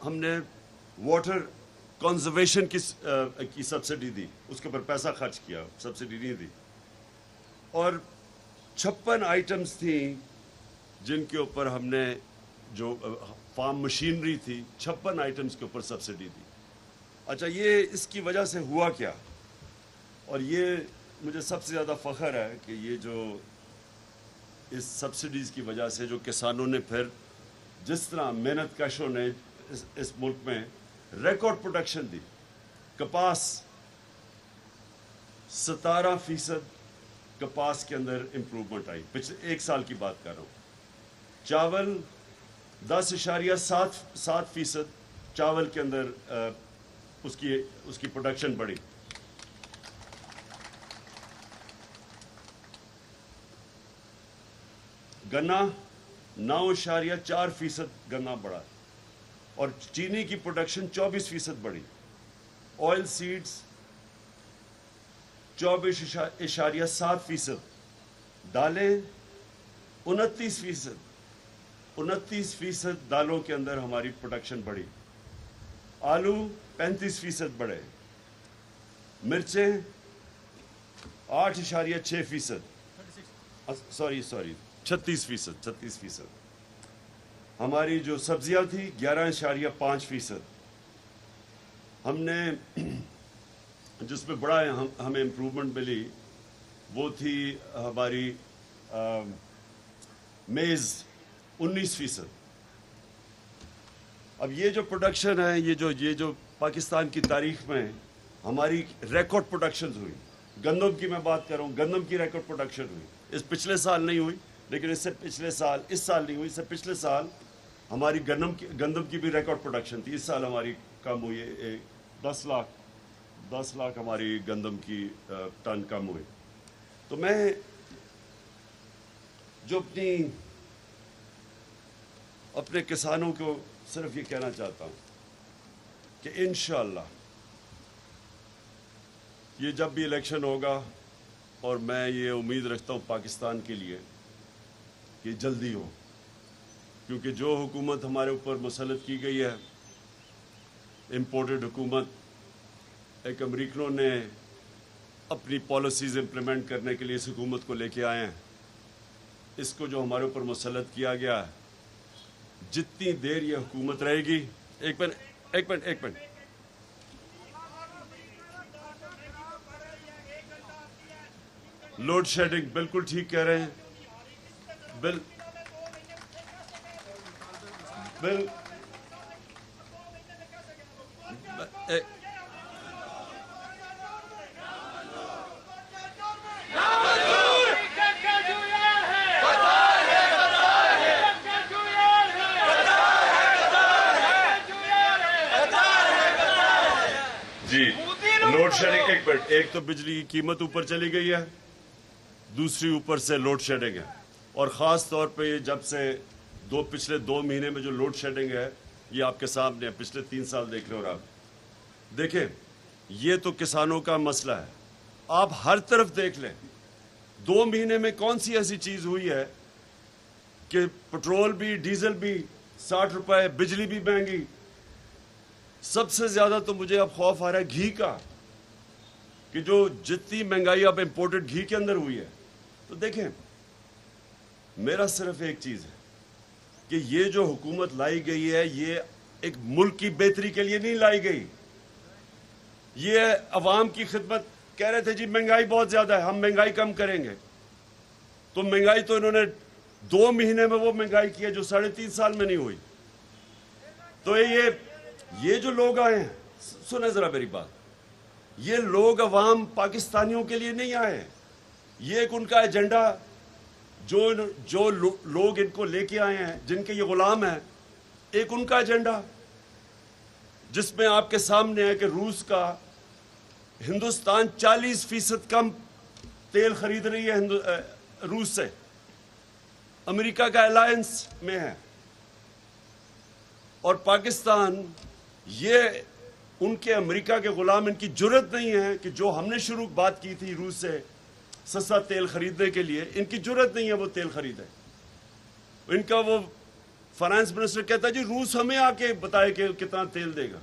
ہم نے water conservation کی سبسڈی دی، اس کے اوپر پیسہ خرچ کیا، سبسڈی نہیں دی. اور 56 آئٹمز تھیں جن کے اوپر ہم نے جو فارم مشینری تھی 56 آئٹمز کے اوپر سبسڈی دی. اچھا، یہ اس کی وجہ سے ہوا کیا؟ اور یہ مجھے سب سے زیادہ فخر ہے کہ یہ جو اس سبسڈیز کی وجہ سے جو کسانوں نے پھر جس طرح محنت کشوں نے اس ملک میں ریکارڈ پروڈکشن دی. کپاس 17% کپاس کے اندر امپروومنٹ آئی، پچھلے 1 سال کی بات کر رہا ہوں. چاول 10.7% چاول کے اندر اس کی پروڈکشن بڑھی. گنا 9.4% گنا بڑھا، اور چینی کی پروڈکشن 24% بڑھی. آئل سیڈز 24.7%، دالیں 29% دالوں کے اندر ہماری پروڈکشن بڑھی. آلو 35% بڑھے. مرچیں 8.6%، سوری 36%. ہماری جو سبزیاں تھیں 11.5%. ہم نے جس میں بڑا ہمیں امپروومنٹ ملی وہ تھی ہماری میز 19%. اب یہ جو پروڈکشن ہے، یہ جو پاکستان کی تاریخ میں ہماری ریکارڈ پروڈکشنز ہوئی. گندم کی میں بات کر رہا ہوں، گندم کی ریکارڈ پروڈکشن ہوئی. اس پچھلے سال نہیں ہوئی، لیکن اس سے پچھلے سال، اس سال نہیں ہوئی، اس سے پچھلے سال ہماری گندم کی بھی ریکارڈ پروڈکشن تھی. اس سال ہماری کم ہوئی، 10 لاکھ ہماری گندم کی ٹن کم ہوئی. تو میں جو اپنے کسانوں کو صرف یہ کہنا چاہتا ہوں کہ انشاءاللہ یہ جب بھی الیکشن ہوگا، اور میں یہ امید رکھتا ہوں پاکستان کے لیے کہ جلدی ہو، کیونکہ جو حکومت ہمارے اوپر مسلط کی گئی ہے، امپورٹڈ حکومت، ایک امریکنوں نے اپنی پالیسیز امپلیمنٹ کرنے کے لیے اس حکومت کو لے کے آئے ہیں. اس کو جو ہمارے اوپر مسلط کیا گیا ہے، جتنی دیر یہ حکومت رہے گی، ایک منٹ لوڈ شیڈنگ، بالکل ٹھیک کہہ رہے ہیں. جی، لوڈ شیڈنگ، ایک منٹ. ایک تو بجلی کی قیمت اوپر چلی گئی ہے، دوسری اوپر سے لوڈ شیڈنگ ہے. اور خاص طور پہ یہ جب سے پچھلے 2 مہینے میں جو لوڈ شیڈنگ ہے، یہ آپ کے سامنے ہے. پچھلے 3 سال دیکھ رہے ہو آپ. دیکھیں، یہ تو کسانوں کا مسئلہ ہے. آپ ہر طرف دیکھ لیں، 2 مہینے میں کون سی ایسی چیز ہوئی ہے کہ پٹرول بھی، ڈیزل بھی 60 روپے، بجلی بھی مہنگی. سب سے زیادہ تو مجھے اب خوف آ رہا ہے گھی کا، کہ جو جتنی مہنگائی اب امپورٹڈ گھی کے اندر ہوئی ہے. تو دیکھیں، میرا صرف ایک چیز ہے کہ یہ جو حکومت لائی گئی ہے، یہ ایک ملک کی بہتری کے لیے نہیں لائی گئی. یہ عوام کی خدمت. کہہ رہے تھے جی مہنگائی بہت زیادہ ہے، ہم مہنگائی کم کریں گے. تو مہنگائی تو انہوں نے 2 مہینے میں وہ مہنگائی کی ہے جو 3.5 سال میں نہیں ہوئی. تو یہ جو لوگ آئے ہیں، سنیں ذرا میری بات، یہ لوگ عوام پاکستانیوں کے لیے نہیں آئے. یہ ایک ان کا ایجنڈا، جو لوگ ان کو لے کے آئے ہیں، جن کے یہ غلام ہیں، ایک ان کا ایجنڈا جس میں آپ کے سامنے ہے کہ روس کا، ہندوستان 40% کم تیل خرید رہی ہے روس سے. امریکہ کا الائنس میں ہے. اور پاکستان، یہ ان کے امریکہ کے غلام، ان کی جرت نہیں ہے کہ جو ہم نے شروع بات کی تھی روس سے سستا تیل خریدنے کے لیے، ان کی جرت نہیں ہے وہ تیل خریدیں. ان کا وہ فائنانس منسٹر کہتا ہے جی روس ہمیں آ کے بتائے کہ کتنا تیل دے گا.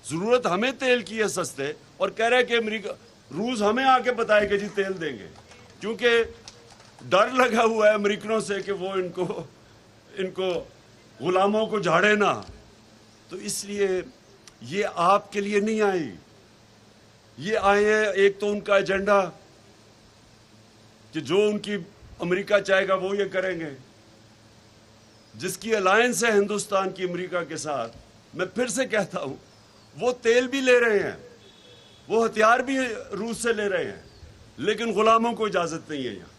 ضرورت ہمیں تیل کی ہے سستے, اور کہہ رہا ہے کہ امریکہ روس ہمیں آ کے بتائے کہ جی تیل دیں گے, کیونکہ ڈر لگا ہوا ہے امریکنوں سے کہ وہ ان کو غلاموں کو جھاڑے نہ. تو اس لیے یہ آپ کے لیے نہیں آئی, یہ آئے ہیں ایک تو ان کا ایجنڈا کہ جو ان کی امریکہ چاہے گا وہ یہ کریں گے, جس کی الائنس ہے ہندوستان کی امریکہ کے ساتھ. میں پھر سے کہتا ہوں وہ تیل بھی لے رہے ہیں, وہ ہتھیار بھی روس سے لے رہے ہیں, لیکن غلاموں کو اجازت نہیں ہے یہاں.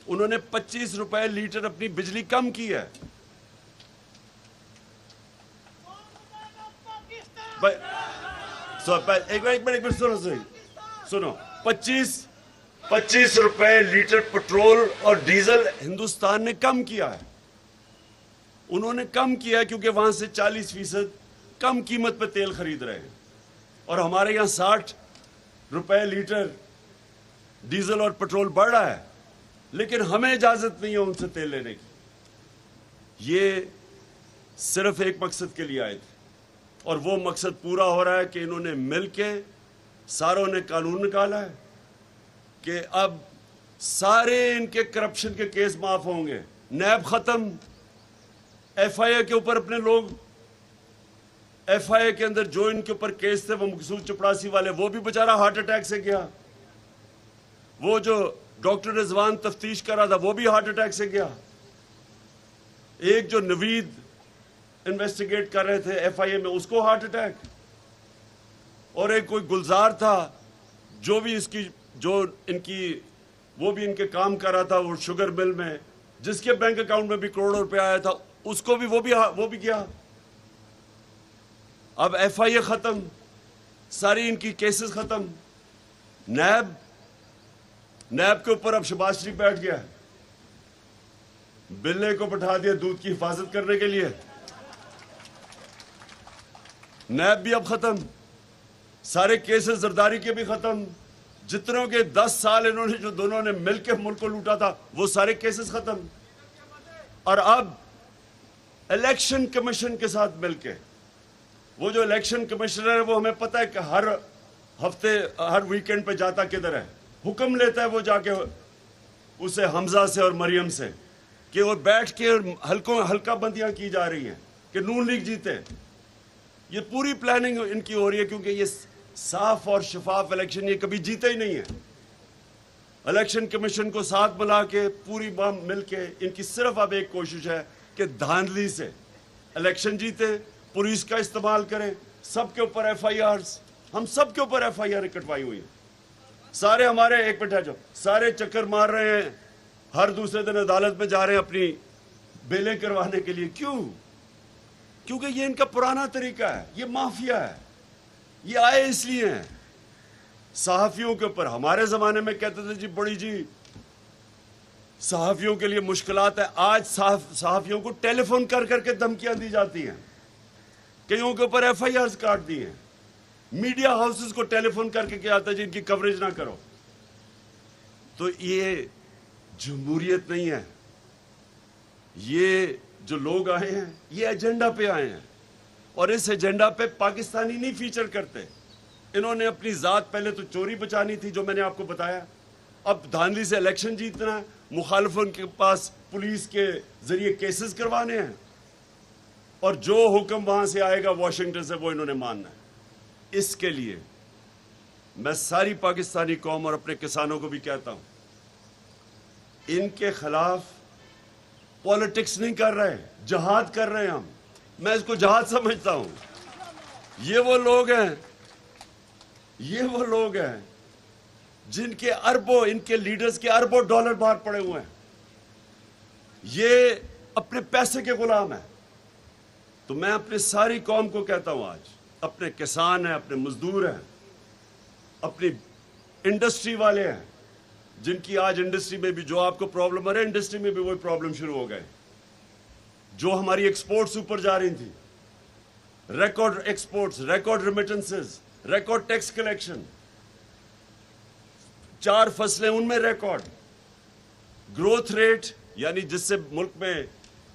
انہوں نے 25 روپے لیٹر اپنی بجلی کم کی ہے. ایک منٹ سنو, 25 روپے لیٹر پٹرول اور ڈیزل ہندوستان نے کم کیا ہے. انہوں نے کم کیا کیونکہ وہاں سے 40% کم قیمت پہ تیل خرید رہے ہیں, اور ہمارے یہاں 60 روپے لیٹر ڈیزل اور پٹرول بڑھ رہا ہے, لیکن ہمیں اجازت نہیں ہے ان سے تیل لینے کی. یہ صرف ایک مقصد کے لیے آئے تھے, اور وہ مقصد پورا ہو رہا ہے کہ انہوں نے مل کے ساروں نے قانون نکالا ہے کہ اب سارے ان کے کرپشن کے کیس معاف ہوں گے. نیب ختم, ایف آئی اے کے اوپر اپنے لوگ, ایف آئی اے کے اندر جو ان کے اوپر کیس تھے وہ مقصود چپڑاسی والے, وہ بھی بیچارہ ہارٹ اٹیک سے گیا. وہ جو ڈاکٹر رضوان تفتیش کر رہا تھا وہ بھی ہارٹ اٹیک سے گیا. ایک جو نوید انویسٹیگیٹ کر رہے تھے ایف آئی اے میں, اس کو ہارٹ اٹیک. اور ایک کوئی گلزار تھا جو بھی وہ بھی ان کے کام کر رہا تھا وہ شوگر مل میں, جس کے بینک اکاؤنٹ میں بھی کروڑوں روپے آیا تھا, اس کو بھی وہ بھی گیا. اب ایف آئی اے ختم, ساری ان کی کیسز ختم. نیب کے اوپر اب شہباز شریف بیٹھ گیا, بلے کو بٹھا دیا دودھ کی حفاظت کرنے کے لیے. نیب بھی اب ختم, سارے کیسز زرداری کے بھی ختم, جتنوں کے 10 سال انہوں نے جو دونوں نے مل کے ملک کو لوٹا تھا وہ سارے کیسز ختم. اور اب الیکشن کمیشن کے ساتھ مل کے, وہ جو الیکشن کمشنر ہے وہ ہمیں پتہ ہے کہ ہر ہفتے ہر ویکینڈ پہ جاتا کدھر ہے, حکم لیتا ہے وہ جا کے اسے حمزہ سے اور مریم سے کہ وہ بیٹھ کے ہلکا بندیاں کی جا رہی ہیں کہ نون لیگ جیتے. یہ پوری پلاننگ ان کی ہو رہی ہے کیونکہ یہ صاف اور شفاف الیکشن یہ کبھی جیتے ہی نہیں ہے. الیکشن کمیشن کو ساتھ ملا کے پوری مل کے ان کی صرف اب ایک کوشش ہے کہ دھاندلی سے الیکشن جیتے, پولیس کا استعمال کریں, سب کے اوپر ایف آئی آرز, ہم سب کے اوپر ایف آئی آر کٹوائی ہوئی ہیں. سارے ہمارے ایک منٹ ہے جو سارے چکر مار رہے ہیں, ہر دوسرے دن عدالت میں جا رہے ہیں اپنی بیلیں کروانے کے لیے. کیوں؟ کیونکہ یہ ان کا پرانا طریقہ ہے, یہ مافیا ہے, یہ آئے اس لیے ہیں. صحافیوں کے اوپر ہمارے زمانے میں کہتے تھے جی بڑی جی صحافیوں کے لیے مشکلات ہے, آج صحافیوں کو ٹیلی فون کر کر کے دھمکیاں دی جاتی ہیں, کئیوں کے اوپر ایف آئی آرز کاٹ دی ہیں. میڈیا ہاؤسز کو ٹیلی فون کر کے کیا آتا ہے جن کی کوریج نہ کرو. تو یہ جمہوریت نہیں ہے. یہ جو لوگ آئے ہیں یہ ایجنڈا پہ آئے ہیں, اور اس ایجنڈا پہ پاکستانی نہیں فیچر کرتے. انہوں نے اپنی ذات پہلے تو چوری بچانی تھی جو میں نے آپ کو بتایا, اب دھاندلی سے الیکشن جیتنا ہے, مخالفوں کے پاس پولیس کے ذریعے کیسز کروانے ہیں, اور جو حکم وہاں سے آئے گا واشنگٹن سے وہ انہوں نے ماننا ہے. اس کے لیے میں ساری پاکستانی قوم اور اپنے کسانوں کو بھی کہتا ہوں, ان کے خلاف پالیٹکس نہیں کر رہے, جہاد کر رہے ہیں ہم. میں اس کو جہاد سمجھتا ہوں. یہ وہ لوگ ہیں جن کے اربوں, ان کے لیڈرز کے اربوں ڈالر باہر پڑے ہوئے ہیں. یہ اپنے پیسے کے غلام ہیں. تو میں اپنے ساری قوم کو کہتا ہوں, آج اپنے کسان ہیں, اپنے مزدور ہیں, اپنی انڈسٹری والے ہیں, جن کی آج انڈسٹری میں بھی جو آپ کو پرابلم ہو رہی ہے, انڈسٹری میں بھی وہی پرابلم شروع ہو گئے. جو ہماری ایکسپورٹس اوپر جا رہی تھی, record exports, record remittances, record tax collection, 4 فصلیں ان میں ریکارڈ, گروتھ ریٹ یعنی جس سے ملک میں